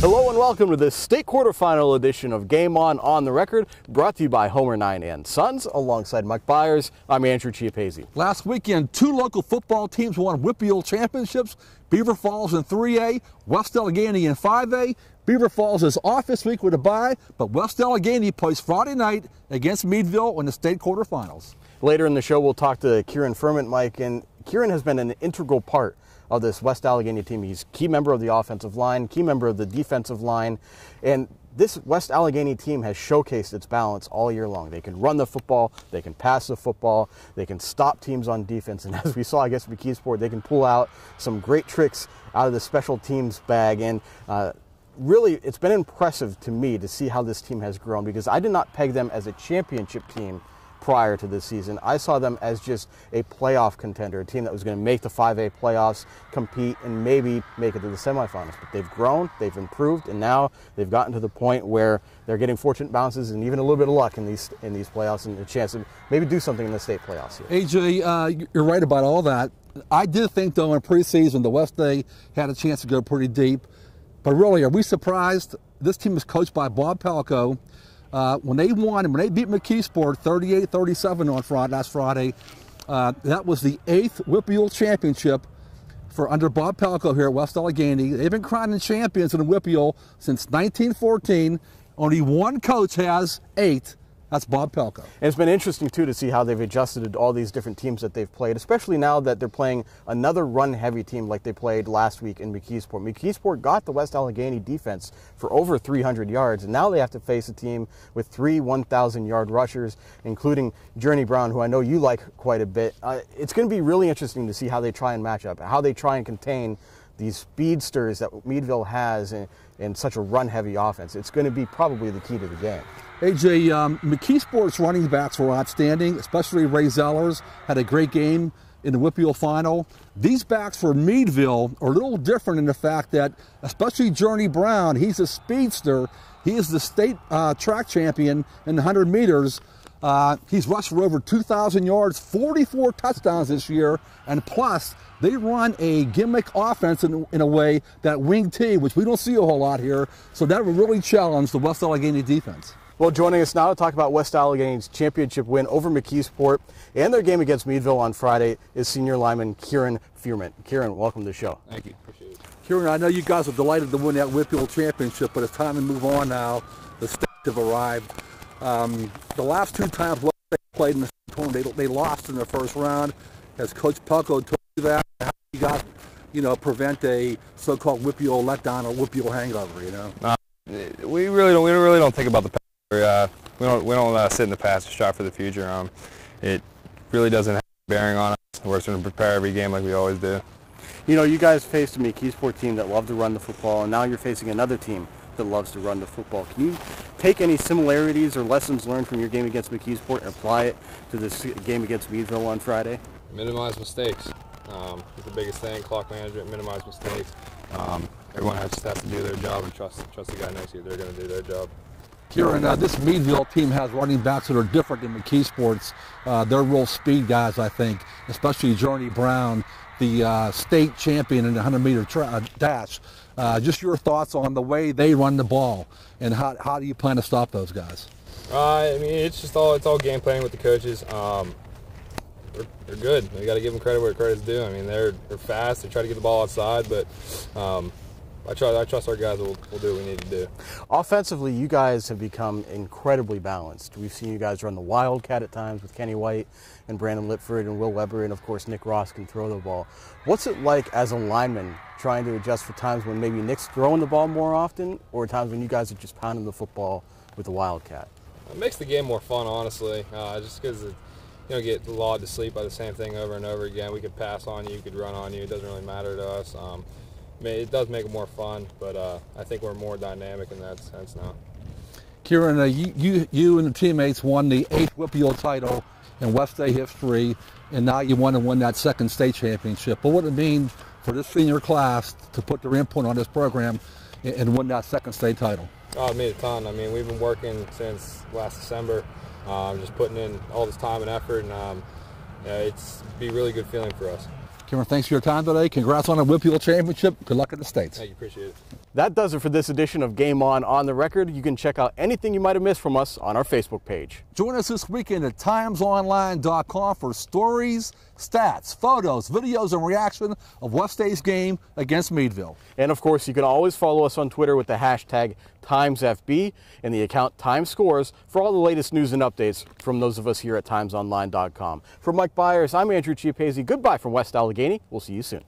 Hello and welcome to this state quarterfinal edition of Game On the Record, brought to you by Homer 9 and Sons, alongside Mike Bires. I'm Andrew Chiappazzi. Last weekend, two local football teams won Whitfield championships. Beaver Falls in 3A, West Allegheny in 5A. Beaver Falls is off this week with a bye, but West Allegheny plays Friday night against Meadville in the state quarterfinals. Later in the show, we'll talk to Kieran Firment, Mike, and Kieran has been an integral part of this West Allegheny team. He's a key member of the offensive line, key member of the defensive line, and this West Allegheny team has showcased its balance all year long. They can run the football, they can pass the football, they can stop teams on defense, and as we saw against McKeesport, they can pull out some great tricks out of the special teams bag. And really, it's been impressive to me to see how this team has grown, because I did not peg them as a championship team prior to this season. I saw them as just a playoff contender, a team that was going to make the 5A playoffs, compete, and maybe make it to the semifinals. But they've grown, they've improved, and now they've gotten to the point where they're getting fortunate bounces and even a little bit of luck in these playoffs, and a chance to maybe do something in the state playoffs here. AJ, you're right about all that. I did think, though, in preseason, the West A had a chance to go pretty deep. But really, are we surprised? This team is coached by Bob Palco. When they beat McKeesport 38-37 on last Friday, that was the 8th Whitfield championship under Bob Palco here at West Allegheny. They've been crowning champions in Whitfield since 1914. Only one coach has 8. That's Bob Palco. And it's been interesting, too, to see how they've adjusted to all these different teams that they've played, especially now that they're playing another run-heavy team like they played last week in McKeesport. McKeesport got the West Allegheny defense for over 300 yards, and now they have to face a team with 3 1,000-yard rushers, including Journey Brown, who I know you like quite a bit. It's going to be really interesting to see how they try and match up, how they try and contain these speedsters that Meadville has in such a run-heavy offense. It's going to be probably the key to the game. AJ, McKeesport's running backs were outstanding, especially Ray Zellers had a great game in the Whitfield final. These backs for Meadville are a little different in the fact that, especially Journey Brown, he's a speedster. He is the state track champion in the 100 meters. He's rushed for over 2,000 yards, 44 touchdowns this year, and plus, they run a gimmick offense in a way, that wing T, which we don't see a whole lot here, so that will really challenge the West Allegheny defense. Well, joining us now to talk about West Allegheny's championship win over McKeesport and their game against Meadville on Friday is senior lineman Kieran Firment. Kieran, welcome to the show. Thank you. Appreciate it. Kieran, I know you guys are delighted to win that Whitfield championship, but it's time to move on now. The states have arrived. The last 2 times they played in the tournament, they lost in the first round. Has Coach Palco told you that? How you got, prevent a so-called Whitfield letdown or Whitfield hangover? We really don't think about the past. We don't sit in the past to strive for the future. It really doesn't have a bearing on us. We're going to prepare every game like we always do. You guys faced a McKeesport team that loved to run the football, and now you're facing another team that loves to run the football. Can you take any similarities or lessons learned from your game against McKeesport and apply it to this game against Meadville on Friday? Minimize mistakes. It's the biggest thing. Clock management, minimize mistakes. Everyone just has to do their job and trust the guy next to you. They're going to do their job. Kieran, this Meadville team has running backs that are different than McKeesport's. They're real speed guys, I think, especially Journey Brown, the state champion in the 100-meter dash. Just your thoughts on the way they run the ball, and how do you plan to stop those guys? It's all game planning with the coaches. They're good. We got to give them credit where credit's due. They're fast. They try to get the ball outside, but I trust our guys will do what we need to do. Offensively, you guys have become incredibly balanced. We've seen you guys run the Wildcat at times with Kenny White and Brandon Lipford and Will Weber, and of course Nick Ross can throw the ball. What's it like as a lineman trying to adjust for times when maybe Nick's throwing the ball more often, or times when you guys are just pounding the football with the Wildcat? It makes the game more fun, honestly, just because you don't get lulled to sleep by the same thing over and over again. We could pass on you, we could run on you. It doesn't really matter to us. It does make it more fun, but I think we're more dynamic in that sense now. Kieran, you and the teammates won the 8th Whitfield title in West A history, and now you want to win that 2nd state championship. What would it mean for this senior class to put their input on this program and win that 2nd state title? Oh, it made a ton. We've been working since last December, just putting in all this time and effort, and it's be a really good feeling for us. Kieran, thanks for your time today. Congrats on the Whitfield championship. Good luck at the States. Thank you. Appreciate it. That does it for this edition of Game On the Record. You can check out anything you might have missed from us on our Facebook page. Join us this weekend at timesonline.com for stories, stats, photos, videos, and reaction of West A's game against Meadville. And of course, you can always follow us on Twitter with the hashtag TimesFB and the account TimesScores for all the latest news and updates from those of us here at timesonline.com. For Mike Bires, I'm Andrew Chiappazzi. Goodbye from West Allegheny. We'll see you soon.